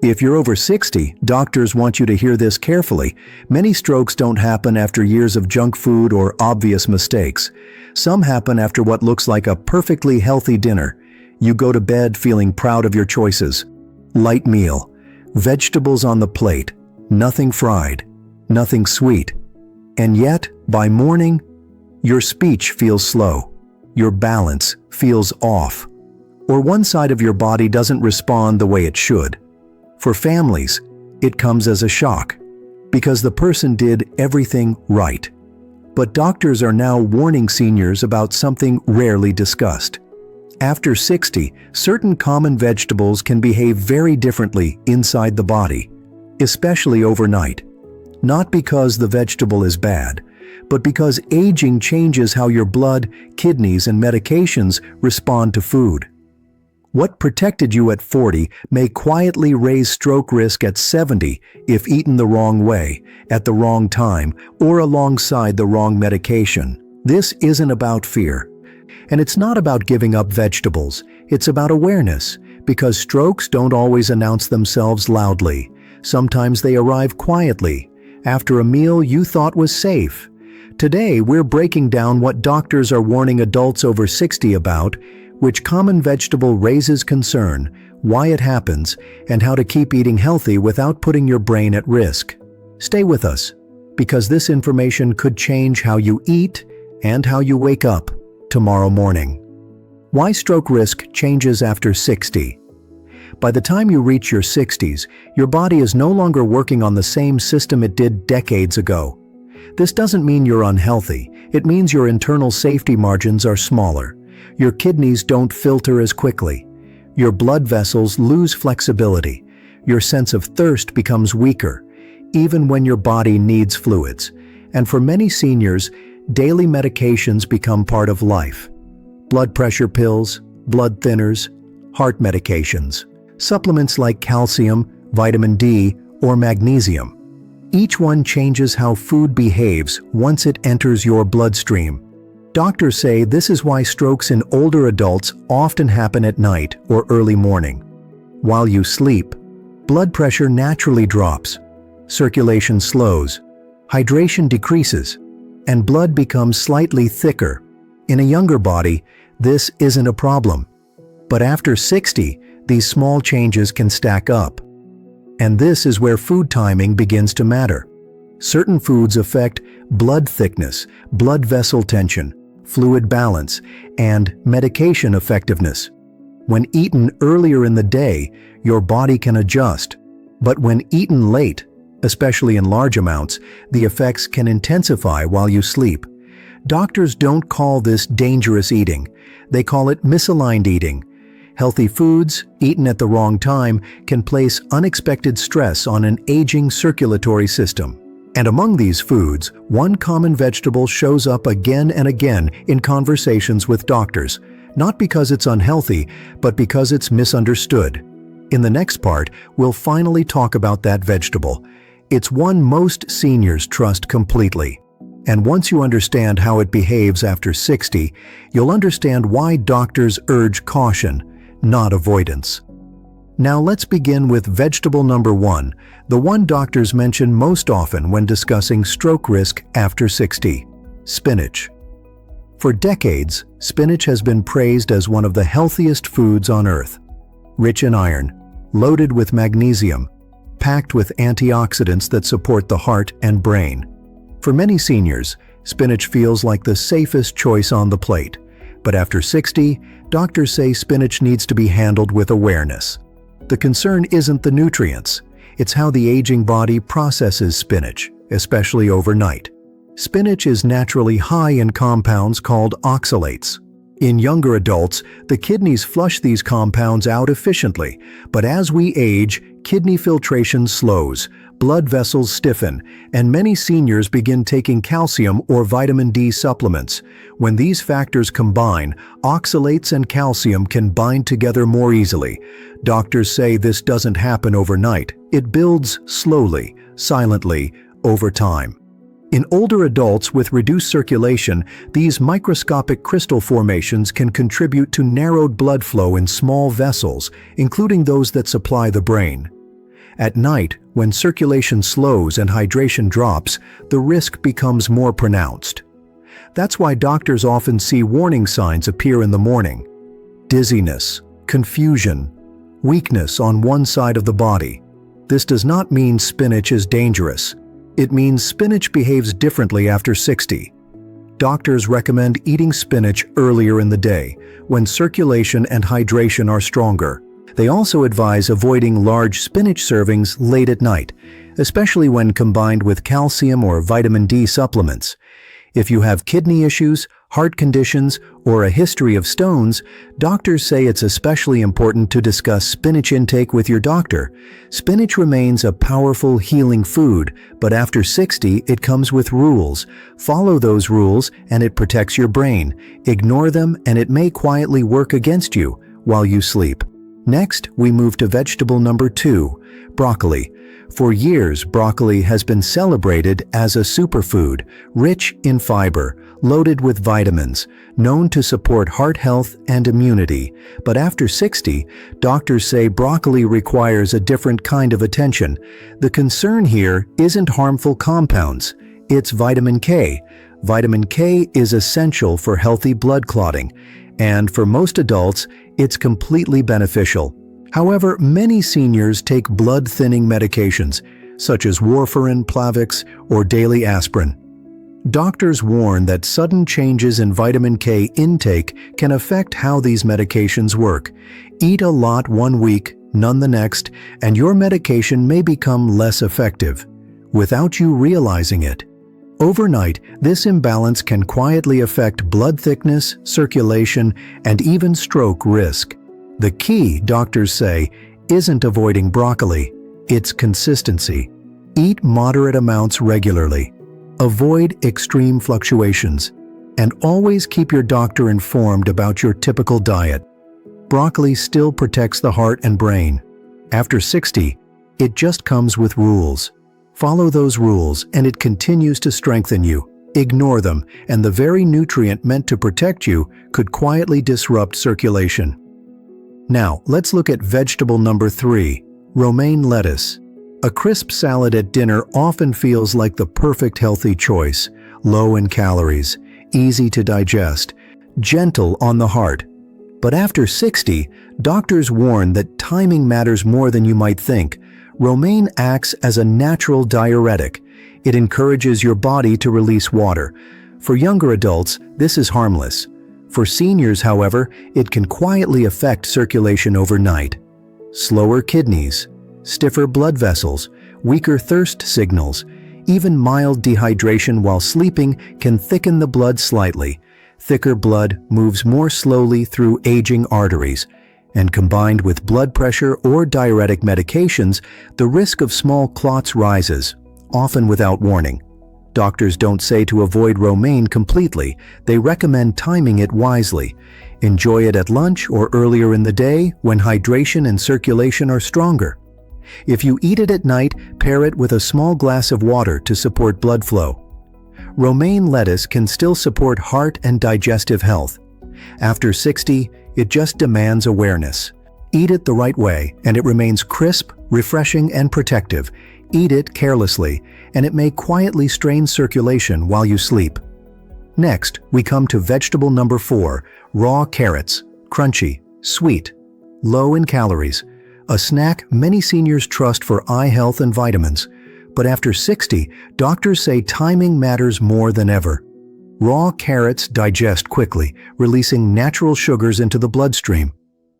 If you're over 60, doctors want you to hear this carefully. Many strokes don't happen after years of junk food or obvious mistakes. Some happen after what looks like a perfectly healthy dinner. You go to bed feeling proud of your choices. Light meal, vegetables on the plate, nothing fried, nothing sweet. And yet, by morning, your speech feels slow. Your balance feels off. Or one side of your body doesn't respond the way it should. For families, it comes as a shock, because the person did everything right. But doctors are now warning seniors about something rarely discussed. After 60, certain common vegetables can behave very differently inside the body, especially overnight. Not because the vegetable is bad, but because aging changes how your blood, kidneys, and medications respond to food. What protected you at 40 may quietly raise stroke risk at 70 if eaten the wrong way, at the wrong time, or alongside the wrong medication. This isn't about fear. And it's not about giving up vegetables. It's about awareness, because strokes don't always announce themselves loudly. Sometimes they arrive quietly, after a meal you thought was safe. Today, we're breaking down what doctors are warning adults over 60 about, which common vegetable raises concern, why it happens, and how to keep eating healthy without putting your brain at risk. Stay with us, because this information could change how you eat and how you wake up tomorrow morning. Why stroke risk changes after 60. By the time you reach your 60s, your body is no longer working on the same system it did decades ago. This doesn't mean you're unhealthy. It means your internal safety margins are smaller. Your kidneys don't filter as quickly. Your blood vessels lose flexibility. Your sense of thirst becomes weaker, even when your body needs fluids. And for many seniors, daily medications become part of life. Blood pressure pills, blood thinners, heart medications, supplements like calcium, vitamin D, or magnesium. Each one changes how food behaves once it enters your bloodstream. Doctors say this is why strokes in older adults often happen at night or early morning. While you sleep, blood pressure naturally drops, circulation slows, hydration decreases, and blood becomes slightly thicker. In a younger body, this isn't a problem. But after 60, these small changes can stack up. And this is where food timing begins to matter. Certain foods affect blood thickness, blood vessel tension, fluid balance, and medication effectiveness. When eaten earlier in the day, your body can adjust. But when eaten late, especially in large amounts, the effects can intensify while you sleep. Doctors don't call this dangerous eating. They call it misaligned eating. Healthy foods, eaten at the wrong time, can place unexpected stress on an aging circulatory system. And among these foods, one common vegetable shows up again and again in conversations with doctors, not because it's unhealthy, but because it's misunderstood. In the next part, we'll finally talk about that vegetable. It's one most seniors trust completely. And once you understand how it behaves after 60, you'll understand why doctors urge caution, not avoidance. Now let's begin with vegetable number 1, the one doctors mention most often when discussing stroke risk after 60, spinach. For decades, spinach has been praised as one of the healthiest foods on earth. Rich in iron, loaded with magnesium, packed with antioxidants that support the heart and brain. For many seniors, spinach feels like the safest choice on the plate. But after 60, doctors say spinach needs to be handled with awareness. The concern isn't the nutrients, it's how the aging body processes spinach, especially overnight. Spinach is naturally high in compounds called oxalates. In younger adults, the kidneys flush these compounds out efficiently, but as we age, kidney filtration slows, blood vessels stiffen, and many seniors begin taking calcium or vitamin D supplements. When these factors combine, oxalates and calcium can bind together more easily. Doctors say this doesn't happen overnight. It builds slowly, silently, over time. In older adults with reduced circulation, these microscopic crystal formations can contribute to narrowed blood flow in small vessels, including those that supply the brain. At night, when circulation slows and hydration drops, the risk becomes more pronounced. That's why doctors often see warning signs appear in the morning: dizziness, confusion, weakness on one side of the body. This does not mean spinach is dangerous. It means spinach behaves differently after 60. Doctors recommend eating spinach earlier in the day, when circulation and hydration are stronger. They also advise avoiding large spinach servings late at night, especially when combined with calcium or vitamin D supplements. If you have kidney issues, heart conditions, or a history of stones, doctors say it's especially important to discuss spinach intake with your doctor. Spinach remains a powerful healing food, but after 60, it comes with rules. Follow those rules and it protects your brain. Ignore them and it may quietly work against you while you sleep. Next, we move to vegetable number 2, broccoli. For years, broccoli has been celebrated as a superfood, rich in fiber, loaded with vitamins, known to support heart health and immunity. But after 60, doctors say broccoli requires a different kind of attention. The concern here isn't harmful compounds, it's vitamin K. Vitamin K is essential for healthy blood clotting, and for most adults, it's completely beneficial. However, many seniors take blood-thinning medications, such as warfarin, Plavix, or daily aspirin. Doctors warn that sudden changes in vitamin K intake can affect how these medications work. Eat a lot one week, none the next, and your medication may become less effective, without you realizing it. Overnight, this imbalance can quietly affect blood thickness, circulation, and even stroke risk. The key, doctors say, isn't avoiding broccoli, it's consistency. Eat moderate amounts regularly. Avoid extreme fluctuations. And always keep your doctor informed about your typical diet. Broccoli still protects the heart and brain. After 60, it just comes with rules. Follow those rules and it continues to strengthen you. Ignore them, and the very nutrient meant to protect you could quietly disrupt circulation. Now, let's look at vegetable number 3, romaine lettuce. A crisp salad at dinner often feels like the perfect healthy choice, low in calories, easy to digest, gentle on the heart. But after 60, doctors warn that timing matters more than you might think. Romaine acts as a natural diuretic. It encourages your body to release water. For younger adults, this is harmless. For seniors, however, it can quietly affect circulation overnight. Slower kidneys, stiffer blood vessels, weaker thirst signals, even mild dehydration while sleeping can thicken the blood slightly. Thicker blood moves more slowly through aging arteries, and combined with blood pressure or diuretic medications, the risk of small clots rises, often without warning. Doctors don't say to avoid romaine completely. They recommend timing it wisely. Enjoy it at lunch or earlier in the day when hydration and circulation are stronger. If you eat it at night, pair it with a small glass of water to support blood flow. Romaine lettuce can still support heart and digestive health. After 60, it just demands awareness. Eat it the right way, and it remains crisp, refreshing, and protective. Eat it carelessly, and it may quietly strain circulation while you sleep. Next, we come to vegetable number 4, raw carrots. Crunchy, sweet, low in calories. A snack many seniors trust for eye health and vitamins. But after 60, doctors say timing matters more than ever. Raw carrots digest quickly, releasing natural sugars into the bloodstream.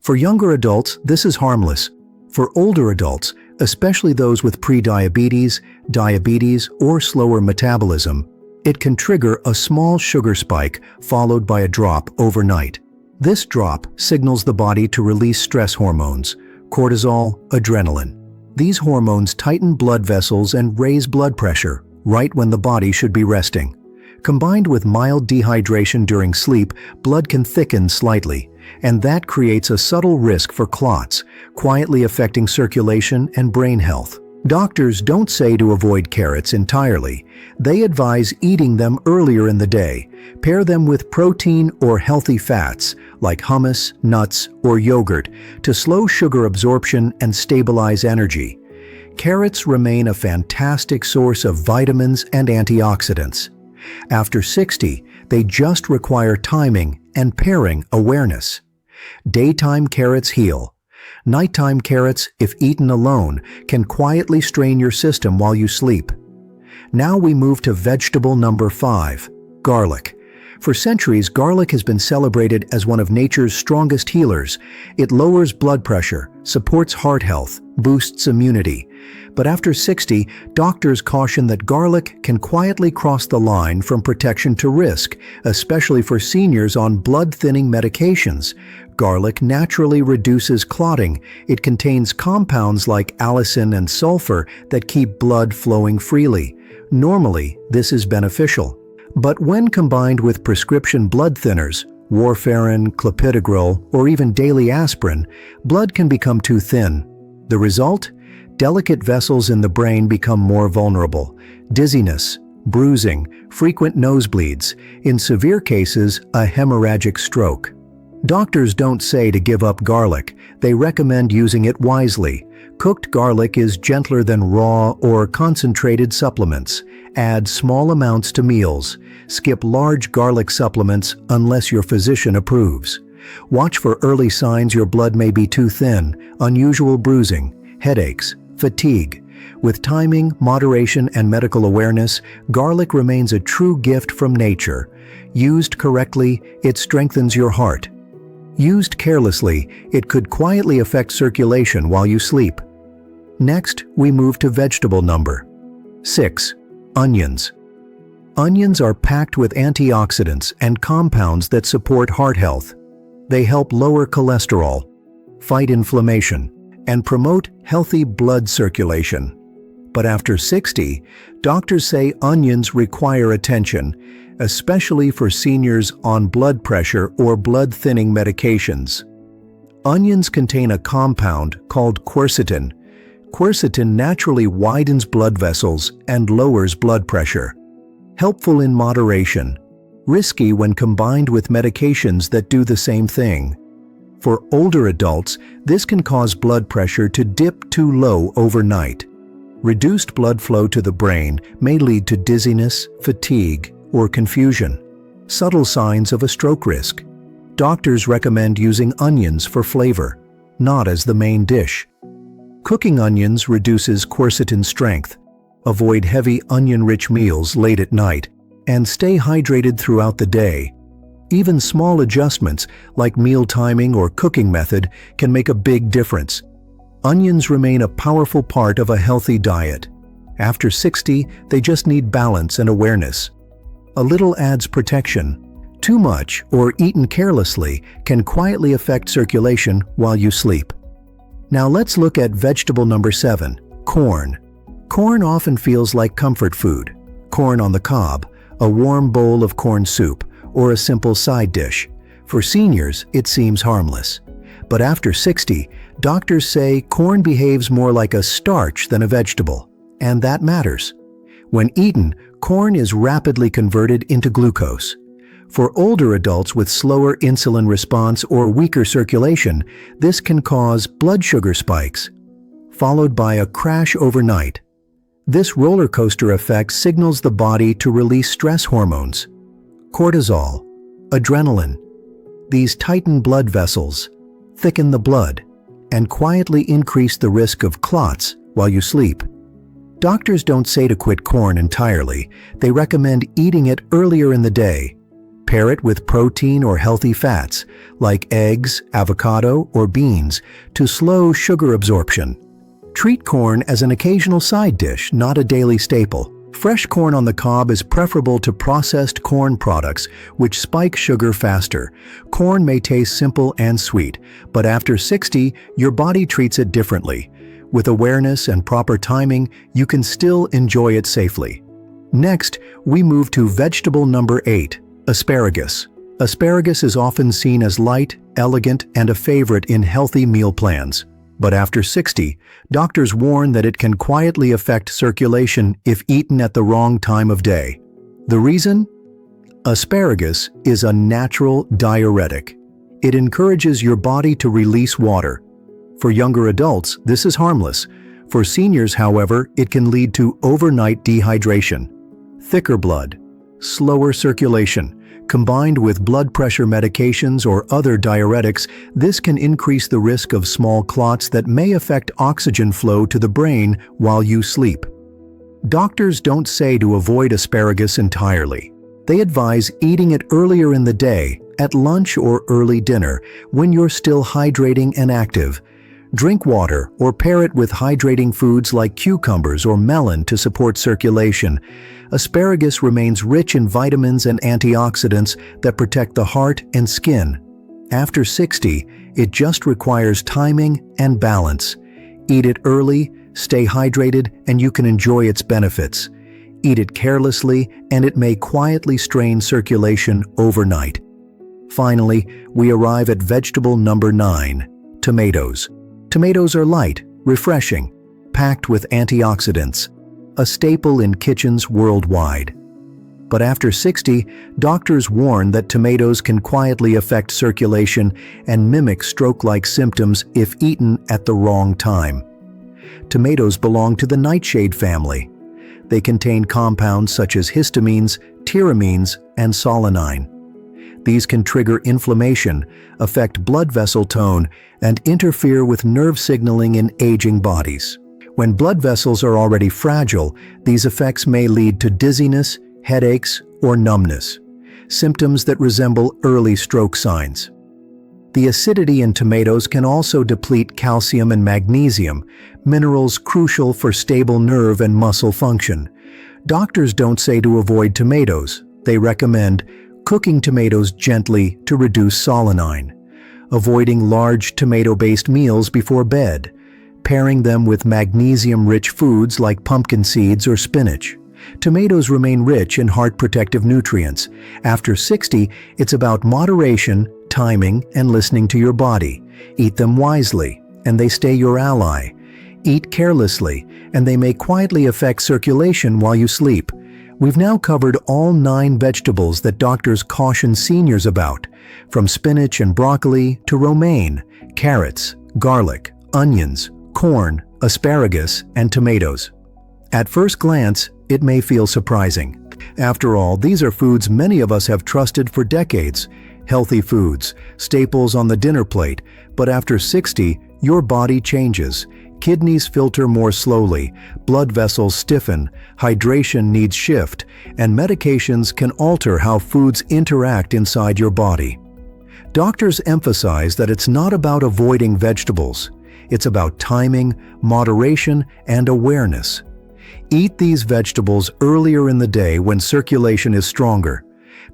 For younger adults, this is harmless. For older adults, especially those with prediabetes, diabetes, or slower metabolism, it can trigger a small sugar spike followed by a drop overnight. This drop signals the body to release stress hormones, cortisol, adrenaline. These hormones tighten blood vessels and raise blood pressure, right when the body should be resting. Combined with mild dehydration during sleep, blood can thicken slightly, and that creates a subtle risk for clots, quietly affecting circulation and brain health. Doctors don't say to avoid carrots entirely. They advise eating them earlier in the day. Pair them with protein or healthy fats, like hummus, nuts, or yogurt, to slow sugar absorption and stabilize energy. Carrots remain a fantastic source of vitamins and antioxidants. After 60, they just require timing and pairing awareness. Daytime carrots heal. Nighttime carrots, if eaten alone, can quietly strain your system while you sleep. Now we move to vegetable number 5, garlic. For centuries, garlic has been celebrated as one of nature's strongest healers. It lowers blood pressure, supports heart health, boosts immunity. But after 60, doctors caution that garlic can quietly cross the line from protection to risk, especially for seniors on blood-thinning medications. Garlic naturally reduces clotting. It contains compounds like allicin and sulfur that keep blood flowing freely. Normally, this is beneficial. But when combined with prescription blood thinners, warfarin, clopidogrel, or even daily aspirin, blood can become too thin. The result? Delicate vessels in the brain become more vulnerable. Dizziness, bruising, frequent nosebleeds, in severe cases, a hemorrhagic stroke. Doctors don't say to give up garlic. They recommend using it wisely. Cooked garlic is gentler than raw or concentrated supplements. Add small amounts to meals. Skip large garlic supplements unless your physician approves. Watch for early signs your blood may be too thin, unusual bruising, headaches, fatigue. With timing, moderation, and medical awareness, garlic remains a true gift from nature. Used correctly, it strengthens your heart. Used carelessly, it could quietly affect circulation while you sleep. Next, we move to vegetable number 6, onions. Onions are packed with antioxidants and compounds that support heart health. They help lower cholesterol, fight inflammation, and promote healthy blood circulation. But after 60, doctors say onions require attention, especially for seniors on blood pressure or blood-thinning medications. Onions contain a compound called quercetin. Quercetin naturally widens blood vessels and lowers blood pressure. Helpful in moderation, risky when combined with medications that do the same thing. For older adults, this can cause blood pressure to dip too low overnight. Reduced blood flow to the brain may lead to dizziness, fatigue, or confusion. Subtle signs of a stroke risk. Doctors recommend using onions for flavor, not as the main dish. Cooking onions reduces quercetin strength. Avoid heavy onion-rich meals late at night, and stay hydrated throughout the day. Even small adjustments, like meal timing or cooking method, can make a big difference. Onions remain a powerful part of a healthy diet. After 60, they just need balance and awareness. A little adds protection. Too much, or eaten carelessly, can quietly affect circulation while you sleep. Now let's look at vegetable number 7, corn. Corn often feels like comfort food. Corn on the cob, a warm bowl of corn soup, or a simple side dish. For seniors, it seems harmless. But after 60, doctors say corn behaves more like a starch than a vegetable, and that matters. When eaten, corn is rapidly converted into glucose. For older adults with slower insulin response or weaker circulation, this can cause blood sugar spikes, followed by a crash overnight. This roller coaster effect signals the body to release stress hormones, cortisol, adrenaline. These tighten blood vessels, thicken the blood, and quietly increase the risk of clots while you sleep. Doctors don't say to quit corn entirely. They recommend eating it earlier in the day. Pair it with protein or healthy fats, like eggs, avocado, or beans, to slow sugar absorption. Treat corn as an occasional side dish, not a daily staple. Fresh corn on the cob is preferable to processed corn products, which spike sugar faster. Corn may taste simple and sweet, but after 60, your body treats it differently. With awareness and proper timing, you can still enjoy it safely. Next, we move to vegetable number 8, asparagus. Asparagus is often seen as light, elegant, and a favorite in healthy meal plans. But after 60, doctors warn that it can quietly affect circulation if eaten at the wrong time of day. The reason? Asparagus is a natural diuretic. It encourages your body to release water. For younger adults, this is harmless. For seniors, however, it can lead to overnight dehydration, thicker blood, slower circulation. Combined with blood pressure medications or other diuretics, this can increase the risk of small clots that may affect oxygen flow to the brain while you sleep. Doctors don't say to avoid asparagus entirely. They advise eating it earlier in the day, at lunch or early dinner, when you're still hydrating and active. Drink water or pair it with hydrating foods like cucumbers or melon to support circulation. Asparagus remains rich in vitamins and antioxidants that protect the heart and skin. After 60, it just requires timing and balance. Eat it early, stay hydrated, and you can enjoy its benefits. Eat it carelessly, and it may quietly strain circulation overnight. Finally, we arrive at vegetable number 9, tomatoes. Tomatoes are light, refreshing, packed with antioxidants, a staple in kitchens worldwide. But after 60, doctors warn that tomatoes can quietly affect circulation and mimic stroke-like symptoms if eaten at the wrong time. Tomatoes belong to the nightshade family. They contain compounds such as histamines, tyramines, and solanine. These can trigger inflammation, affect blood vessel tone, and interfere with nerve signaling in aging bodies. When blood vessels are already fragile, these effects may lead to dizziness, headaches, or numbness, symptoms that resemble early stroke signs. The acidity in tomatoes can also deplete calcium and magnesium, minerals crucial for stable nerve and muscle function. Doctors don't say to avoid tomatoes. They recommend cooking tomatoes gently to reduce solanine, avoiding large tomato-based meals before bed, pairing them with magnesium-rich foods like pumpkin seeds or spinach. Tomatoes remain rich in heart-protective nutrients. After 60, it's about moderation, timing, and listening to your body. Eat them wisely, and they stay your ally. Eat carelessly, and they may quietly affect circulation while you sleep. We've now covered all 9 vegetables that doctors caution seniors about, from spinach and broccoli to romaine, carrots, garlic, onions, corn, asparagus, and tomatoes. At first glance, it may feel surprising. After all, these are foods many of us have trusted for decades. Healthy foods, staples on the dinner plate, but after 60, your body changes. Kidneys filter more slowly, blood vessels stiffen, hydration needs shift, and medications can alter how foods interact inside your body. Doctors emphasize that it's not about avoiding vegetables. It's about timing, moderation, and awareness. Eat these vegetables earlier in the day when circulation is stronger.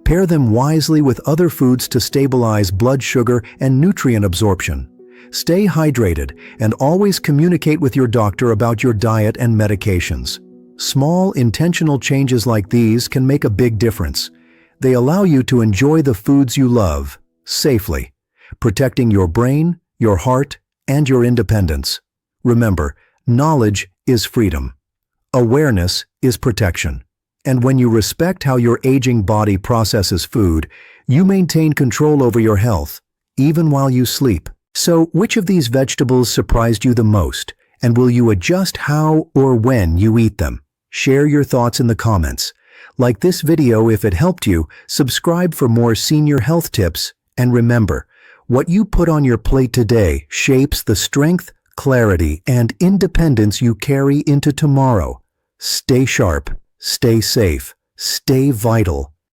Pair them wisely with other foods to stabilize blood sugar and nutrient absorption. Stay hydrated and always communicate with your doctor about your diet and medications. Small, intentional changes like these can make a big difference. They allow you to enjoy the foods you love safely, protecting your brain, your heart, and your independence. Remember, knowledge is freedom. Awareness is protection. And when you respect how your aging body processes food, you maintain control over your health, even while you sleep. So, which of these vegetables surprised you the most, and will you adjust how or when you eat them? Share your thoughts in the comments. Like this video if it helped you, subscribe for more senior health tips, and remember, what you put on your plate today shapes the strength, clarity, and independence you carry into tomorrow. Stay sharp, stay safe, stay vital,